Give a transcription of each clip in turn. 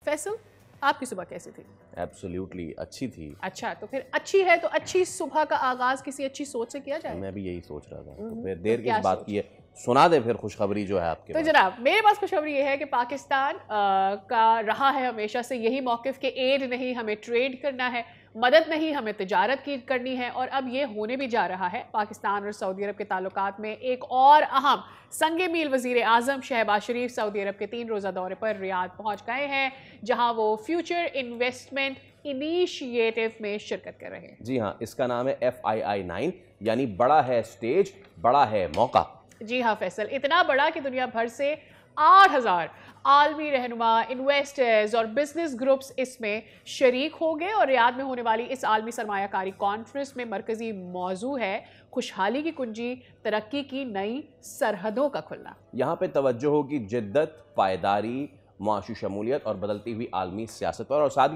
فیصل آپ کی صبح کیسی تھی؟ ایبسلیوٹلی اچھی تھی. اچھا تو پھر اچھی ہے تو اچھی صبح کا آغاز کسی اچھی سوچ سے کیا جائے. میں بھی یہی سوچ رہا تھا. تو پھر دیر کس بات کی ہے, سنا دے پھر خوشخبری جو ہے آپ کے تو پاس. جناب میرے پاس خوشخبری یہ ہے کہ پاکستان کا رہا ہے ہمیشہ سے یہی موقف کہ ایڈ نہیں ہمیں ٹریڈ کرنا ہے, مدد نہیں ہمیں تجارت کی کرنی ہے, اور اب یہ ہونے بھی جا رہا ہے. پاکستان اور سعودی عرب کے تعلقات میں ایک اور اہم سنگ میل وزیر اعظم شہباز شریف سعودی عرب کے 3 روزہ دورے پر ریاض پہنچ گئے ہیں, جہاں وہ فیوچر انویسٹمنٹ انیشیٹو میں شرکت کر رہے ہیں. جی ہاں, اس کا نام ہے FII9, یعنی بڑا ہے سٹیج, بڑا ہے موقع. جی ہاں فیصل, اتنا بڑا کہ دنیا بھر سے 8000 عالمی رہنما, انویسٹرز اور بزنس گروپس اس میں شریک ہو گئے. اور ریاض میں ہونے والی اس عالمی سرمایہ کاری کانفرنس میں مرکزی موضوع ہے خوشحالی کی کنجی, ترقی کی نئی سرحدوں کا کھلنا. یہاں پہ توجہ ہوگی جدت, پائیداری, معاشی شمولیت اور بدلتی ہوئی عالمی سیاست پر. اور ساتھ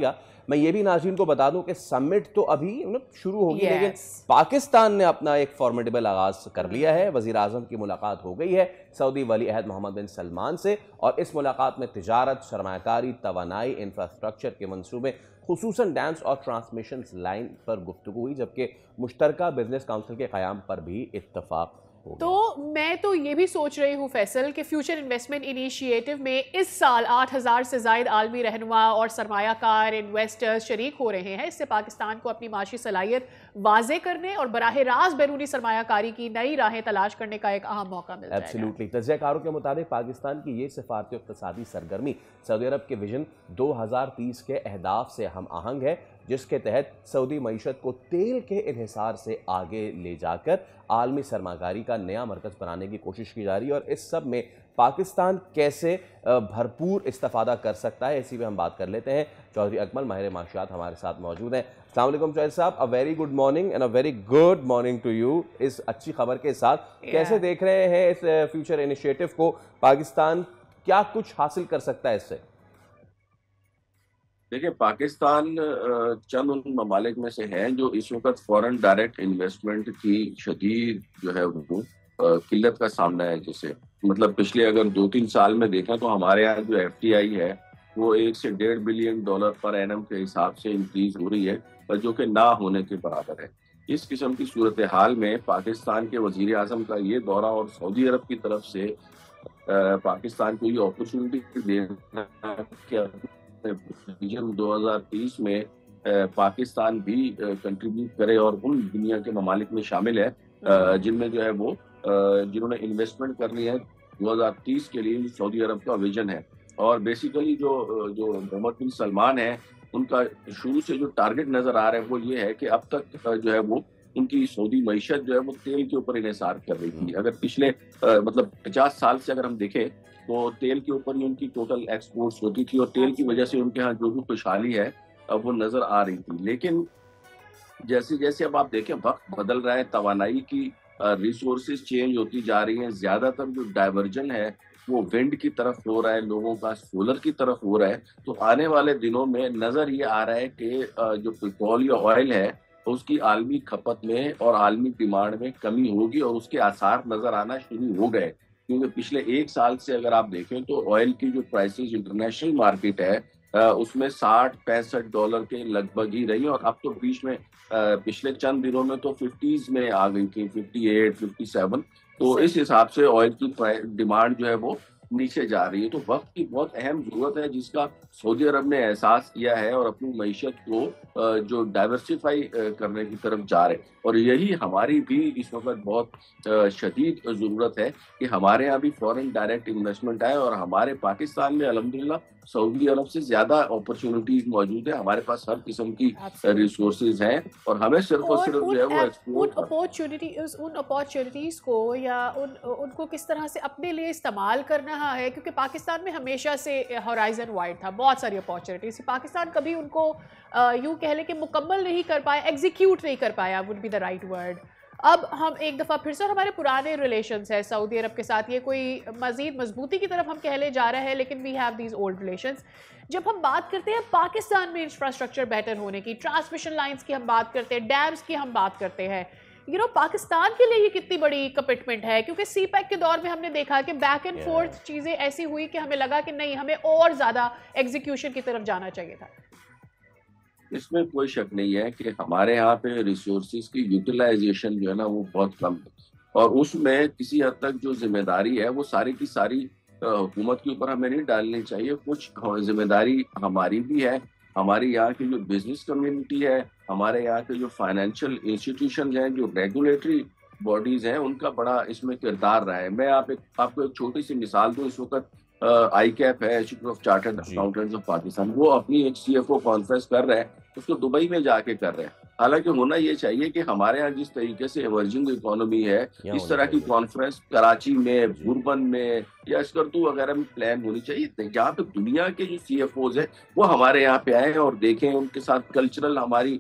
میں یہ بھی ناظرین کو بتا دوں کہ سمٹ تو ابھی شروع ہوگی, لیکن پاکستان نے اپنا ایک فارمیڈیبل آغاز کر لیا ہے. وزیر اعظم کی ملاقات ہو گئی ہے سعودی ولی عہد محمد بن سلمان سے, اور اس ملاقات میں تجارت, سرمایہ کاری, توانائی, انفراسٹرکچر کے منصوبے, خصوصاً ڈیمز اور ٹرانسمیشن لائن پر گفتگو ہوئی, جبکہ مشترکہ بزنس کونسل کے قیام پر بھی اتفاق. تو میں تو یہ بھی سوچ رہی ہوں فیصل کہ فیوچر انویسٹمنٹ انیشیٹو میں اس سال 8000 سے زائد عالمی رہنما اور سرمایہ کار انویسٹرز شریک ہو رہے ہیں. اس سے پاکستان کو اپنی معاشی صلاحیت واضح کرنے اور براہ راست بیرونی سرمایہ کاری کی نئی راہیں تلاش کرنے کا ایک اہم موقع مل جائے گا. ایبسلیوٹلی. تجزیہ کاروں کے مطابق پاکستان کی یہ سفارتی اقتصادی سرگرمی سعودی عرب کے ویژن 2030 کے اہداف سے ہم آہنگ ہے, جس کے تحت سعودی معیشت کو تیل کے انحصار سے آگے لے جا کر عالمی سرمایہ کاری کا نیا مرکز بنانے کی کوشش کی جا رہی ہے. اور اس سب میں پاکستان کیسے بھرپور استفادہ کر سکتا ہے, اسی پہ ہم بات کر لیتے ہیں. چودھری اکمل ماہر معاشیات ہمارے ساتھ موجود ہیں. السلام علیکم چودھری صاحب, a very good morning and a very good morning to you. اس اچھی خبر کے ساتھ کیسے دیکھ رہے ہیں اس فیوچر انیشیٹو کو, پاکستان کیا کچھ حاصل کر سکتا ہے اس سے؟ دیکھیں, پاکستان چند ان ممالک میں سے ہے جو اس وقت فورن ڈائریکٹ انویسٹمنٹ کی شدید جو ہے وہ قلت کا سامنا ہے. جیسے مطلب پچھلے اگر 2-3 سال میں دیکھیں تو ہمارے یہاں جو FDI ہے وہ $1 سے $1.5 بلین پر اینم کے حساب سے انکریز ہو رہی ہے, اور جو کہ نہ ہونے کے برابر ہے. اس قسم کی صورتحال میں پاکستان کے وزیر اعظم کا یہ دورہ اور سعودی عرب کی طرف سے پاکستان کو یہ اپرچونٹی دینا کہ ویژن 2030 میں پاکستان بھی کنٹریبیوٹ کرے اور ان دنیا کے ممالک میں شامل ہے جن میں جو ہے وہ جنہوں نے انویسٹمنٹ کرنی ہے 2030 کے لیے سعودی عرب کا ویژن ہے. اور بیسیکلی جو محمد بن سلمان ہے ان کا شروع سے جو ٹارگٹ نظر آ رہا ہے وہ یہ ہے کہ اب تک جو ہے وہ ان کی سعودی معیشت جو ہے وہ تیل کے اوپر انحصار کر رہی تھی. اگر پچھلے مطلب 50 سال سے اگر ہم دیکھیں تو تیل کے اوپر ہی ان کی ٹوٹل ایکسپورٹس ہوتی تھی, اور تیل کی وجہ سے ان کے ہاں جو بھی خوشحالی ہے وہ نظر آ رہی تھی. لیکن جیسے جیسے اب آپ دیکھیں وقت بدل رہا ہے, توانائی کی ریسورسز چینج ہوتی جا رہی ہیں, زیادہ تر جو ڈائیورجن ہے وہ ونڈ کی طرف ہو رہا ہے, لوگوں کا سولر کی طرف ہو رہا ہے. تو آنے والے دنوں میں نظر یہ آ رہا ہے کہ جو پیٹرول یا آئل ہے اس کی عالمی کھپت میں اور عالمی ڈیمانڈ میں کمی ہوگی, اور اس کے آثار نظر آنا شروع ہو گئے. کیونکہ پچھلے 1 سال سے اگر آپ دیکھیں تو آئل کی جو پرائسز انٹرنیشنل مارکیٹ ہے اس میں $60-65 کے لگ بھگ ہی رہی, اور اب تو بیچ میں پچھلے چند دنوں میں تو 50s میں آ گئی تھی, 58-57. تو اس حساب سے آئل کی ڈیمانڈ جو ہے وہ نیچے جا رہی ہے. تو وقت کی بہت اہم ضرورت ہے جس کا سعودی عرب نے احساس کیا ہے اور اپنی معیشت کو جو ڈائیورسیفائی کرنے کی طرف جا رہے. اور یہی ہماری بھی اس وقت بہت شدید ضرورت ہے کہ ہمارے یہاں بھی فورن ڈائریکٹ انویسٹمنٹ آئے, اور ہمارے پاکستان میں الحمدللہ سعودی عرب سے زیادہ اپرچونٹیز موجود ہیں. ہمارے پاس ہر قسم کی ریسورسز ہیں, اور ہمیں صرف اور صرف جو ہے وہ ان اپارچونیٹیز کو یا ان کو کس طرح سے اپنے لیے استعمال کرنا ہے, کیونکہ پاکستان میں ہمیشہ سے ہورائزن وائڈ تھا, بہت ساری اپارچونیٹیز. پاکستان کبھی ان کو یوں کہہ لیں کہ مکمل نہیں کر پایا, ایگزیکیوٹ نہیں کر پایا, would be the right word. اب ہم ایک دفعہ پھر سے ہمارے پرانے ریلیشنز ہیں سعودی عرب کے ساتھ, یہ کوئی مزید مضبوطی کی طرف ہم کہہ لے جا رہا ہے, لیکن we have these old relations. جب ہم بات کرتے ہیں پاکستان میں انفراسٹرکچر بیٹر ہونے کی, ٹرانسمیشن لائنز کی ہم بات کرتے ہیں, ڈیمز کی ہم بات کرتے ہیں, پاکستان کے لیے یہ کتنی بڑی کمٹمنٹ ہے، کیونکہ سی پیک کے دور میں ہم نے دیکھا کہ بیک اینڈ فورتھ چیزیں ایسی ہوئی کہ ہمیں لگا کہ نہیں، ہمیں اور زیادہ ایگزیکیوشن کی طرف جانا چاہیے تھا. اس میں کوئی شک نہیں ہے کہ ہمارے یہاں پہ ریسورسز کی یوٹیلائزیشن جو ہے نا وہ بہت کم ہے، اور اس میں کسی حد تک جو ذمہ داری ہے وہ ساری کی ساری حکومت کے اوپر ہمیں نہیں ڈالنی چاہیے. کچھ ذمہ داری ہماری بھی ہے. ہمارے یہاں کی جو بزنس کمیونٹی ہے، ہمارے یہاں کے جو فائنینشیل انسٹیٹیوشن ہیں، جو ریگولیٹری باڈیز ہیں، ان کا بڑا اس میں کردار رہا ہے. میں آپ کو ایک چھوٹی سی مثال دوں. اس وقت آئی کیپ ہے، institute of chartered accountants of Pakistan, وہ اپنی ایک سی ایف او کانفرنس کر رہے ہیں، اس کو دبئی میں جا کے کر رہے ہیں. حالانکہ ہونا یہ چاہیے کہ ہمارے یہاں جس طریقے سے ایمرجنگ اکانومی ہے، اس طرح کی کانفرنس کراچی میں، بوربن میں یا اسکردو وغیرہ میں پلان ہونی چاہیے، جہاں پہ دنیا کے جو سی ایف اوز ہیں وہ ہمارے یہاں پہ آئیں اور دیکھیں، ان کے ساتھ کلچرل ہماری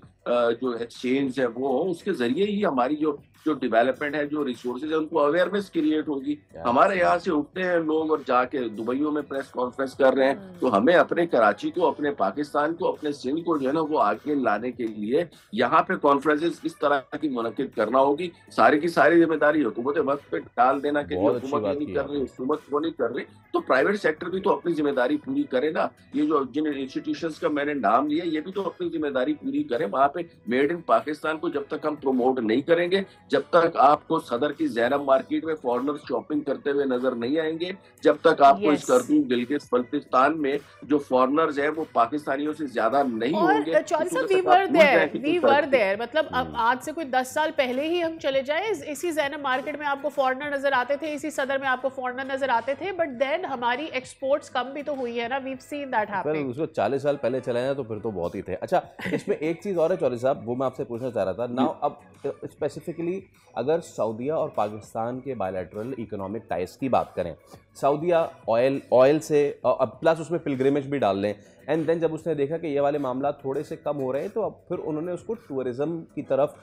جو ایکسچینج ہے وہ ہو. اس کے ذریعے ہی ہماری جو ڈیولپمنٹ ہے، جو ریسورسز ہے، ان کو اویئرنیس کریٹ ہوگی. ہمارے یہاں سے اٹھتے ہیں لوگ اور جا کے دبئیوں میں پریس کانفرنس کر رہے ہیں. تو ہمیں اپنے کراچی کو، اپنے پاکستان کو، اپنے سندھ کو جو ہے نا وہ آگے لانے کے لیے یہاں پہ کانفرنسز اس طرح کی منعقد کرنا ہوگی. ساری کی ساری ذمہ داری حکومت وقت پہ ڈال دینا کہ حکومت یہ نہیں کر رہی، حکومت وہ نہیں کر رہی، تو پرائیویٹ سیکٹر بھی تو اپنی ذمہ داری پوری کرے نا. یہ جو جن انسٹیٹیوشنز کا میں نے نام لیا، یہ بھی تو اپنی ذمہ داری پوری کرے. وہاں پہ میڈ ان پاکستان کو جب تک ہم پروموٹ نہیں کریں گے، جب تک آپ کو صدر کی زینب مارکیٹ میں فارنر شاپنگ کرتے ہوئے نظر نہیں آئیں گے، جب تک آپ کو اسکردو، گلگت بلتستان میں جو فارنرز ہیں وہ پاکستانیوں سے زیادہ نہیں ہوں گے. اور چودھری صاحب وی ور دیر مطلب اب آج سے کوئی 10 سال پہلے ہی ہم چلے جائیں، اسی زینب مارکیٹ میں آپ کو فارنر نظر آتے تھے، اسی صدر میں آپ کو فارنر نظر آتے تھے، بٹ دین ہماری ایکسپورٹس کم بھی تو ہوئی ہے نا. We've seen that happening. اس کو 40 سال پہلے چلے ہیں تو پھر تو بہت ہی تھے. اچھا، اس میں ایک چیز اور ہے چودھری صاحب، وہ میں آپ سے پوچھنا چاہ رہا تھا. ناؤ اب اسپیسیفکلی اگر سعودیہ اور پاکستان کے بائیلیٹرل اکنامک ٹائز کی بات کریں، سعودیہ آئل سے پلس اس میں پلگریمیج بھی ڈال لیں، اینڈ دین جب اس نے دیکھا کہ یہ والے معاملات تھوڑے سے کم ہو رہے ہیں تو اب پھر انہوں نے اس کو ٹورزم کی طرف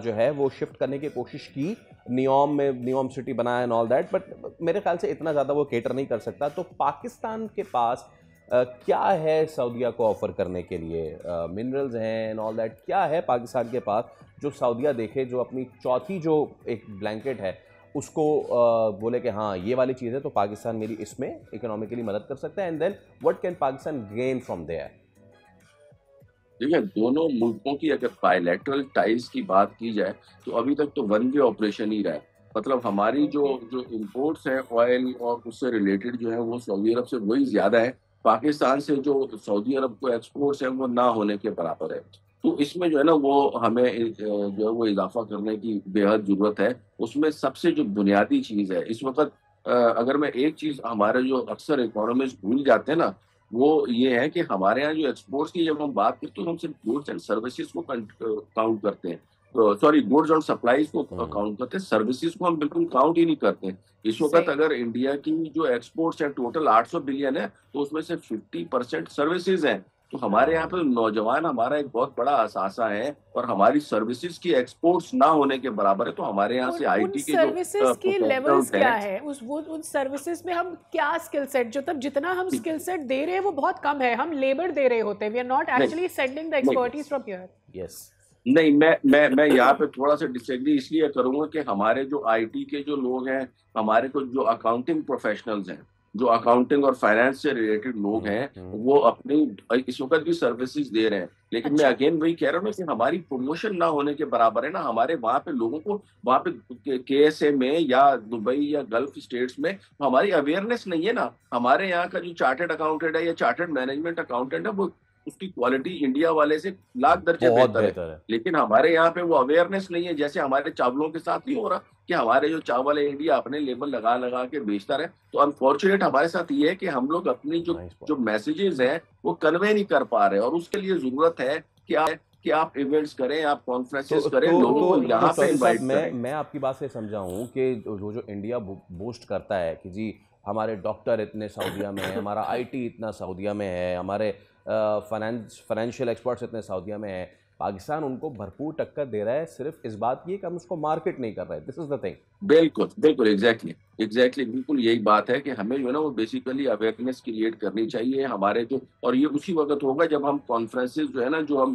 جو ہے وہ شفٹ کرنے کی کوشش کی. نیوم میں نیوم سٹی بنایا اینڈ آل دیٹ، بٹ میرے خیال سے اتنا زیادہ وہ کیٹر نہیں کر سکتا. تو پاکستان کے پاس کیا ہے سعودیہ کو آفر کرنے کے لیے؟ منرلز ہیں اینڈ آل دیٹ، کیا ہے پاکستان کے پاس جو سعودیہ دیکھے، جو اپنی چوتھی جو ایک بلینکٹ ہے اس کو بولے کہ ہاں یہ والی چیز ہے تو پاکستان میری اس میں اکنامکلی مدد کر سکتا ہے، and then what can Pakistan gain from there? دیکھیں، دونوں ملکوں کی اگر بائیلیٹرل ٹائز کی بات کی جائے تو ابھی تک تو ون وے آپریشن ہی رہا ہے. مطلب ہماری جو امپورٹس ہیں آئل اور اس سے ریلیٹڈ جو ہے وہ سعودی عرب سے وہی زیادہ ہے. پاکستان سے جو سعودی عرب کو ایکسپورٹس ہیں وہ نہ ہونے کے برابر ہے. تو اس میں جو ہے نا وہ ہمیں جو ہے وہ اضافہ کرنے کی بے حد ضرورت ہے. اس میں سب سے جو بنیادی چیز ہے اس وقت، اگر میں ایک چیز ہمارے جو اکثر اکانومسٹ بھول جاتے ہیں نا، وہ یہ ہے کہ ہمارے یہاں جو ایکسپورٹس کی جب ہم بات کرتے ہیں ہم صرف گوڈس اینڈ سروسز کو کاؤنٹ کرتے ہیں. سوری، گوڈز اور سپلائیز کو کاؤنٹ کرتے ہیں، سروسز کو ہم بالکل کاؤنٹ ہی نہیں کرتے. اس وقت اگر انڈیا کی جو ایکسپورٹس ہیں ٹوٹل 800 بلین ہے تو اس میں سے 50% سروسز ہیں. تو ہمارے یہاں پہ نوجوان ہمارا ایک بہت بڑا اثاثہ ہے، اور ہماری سروسز کی ایکسپورٹس نہ ہونے کے برابر ہے. تو ہمارے یہاں سے آئی ٹی کے جو سروسز کی لیولز کیا ہے، ان سروسز میں ہم کیا اسکل سیٹ، جو تب جتنا ہم اسکل سیٹ دے رہے ہیں وہ بہت کم ہے، ہم لیبر دے رہے ہوتے ہیں. We are not actually sending the expertise from here. Yes, نہیں، میں یہاں پہ تھوڑا سا ڈس ایگری اس لیے کروں گا کہ ہمارے جو آئی ٹی کے جو لوگ ہیں، ہمارے کو جو اکاؤنٹنگ پروفیشنلز ہیں، جو اکاؤنٹنگ اور فائنانس سے ریلیٹڈ لوگ ہیں، وہ اپنی اس وقت بھی سروسز دے رہے ہیں. لیکن میں اگین وہی کہہ رہا ہوں کہ ہماری پروموشن نہ ہونے کے برابر ہے نا. ہمارے وہاں پہ لوگوں کو وہاں پہ کے ایس اے میں یا دبئی یا گلف اسٹیٹس میں ہماری اویئرنیس نہیں ہے نا. ہمارے یہاں کا جو چارٹرڈ اکاؤنٹنٹ ہے یا چارٹرڈ مینجمنٹ اکاؤنٹنٹ ہے، وہ اس کی کوالٹی انڈیا والے سے لاکھ درجے بہتر ہے. لیکن ہمارے یہاں پہ وہ اویئرنیس نہیں ہے. جیسے ہمارے چاولوں کے ساتھ نہیں ہو رہا کہ ہمارے جو چاول ہے انڈیا اپنے لیبل لگا کے بیچتا رہے. تو انفارچونیٹ ہمارے ساتھ یہ ہے کہ ہم لوگ اپنی جو میسیجز ہیں وہ کنوے نہیں کر پا رہے، اور اس کے لیے ضرورت ہے کہ آپ ایونٹس کریں، آپ کانفرنسز کریں، لوگوں کو یہاں پہ انوائٹ کریں. میں آپ کی بات سے سمجھا ہوں کہ جو انڈیا بوسٹ کرتا ہے کہ جی ہمارے ڈاکٹر اتنے سعودیہ میں ہیں، ہمارا آئی ٹی اتنا سعودیہ میں ہے، ہمارے فائنینشیل ایکسپرٹس اتنے سعودیہ میں ہیں، پاکستان ان کو بھرپور ٹکر دے رہا ہے صرف اس بات کی کہ ہم اس کو مارکیٹ نہیں کر رہے. دس از دا تھنگ. بالکل ایگزیکٹلی بالکل یہی بات ہے کہ ہمیں جو ہے نا وہ بیسیکلی اویئرنیس کریٹ کرنی چاہیے ہمارے جو، اور یہ اسی وقت ہوگا جب ہم کانفرنسز جو ہے نا جو ہم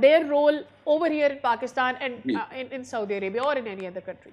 their role over here in Pakistan and in Saudi Arabia or in any other country.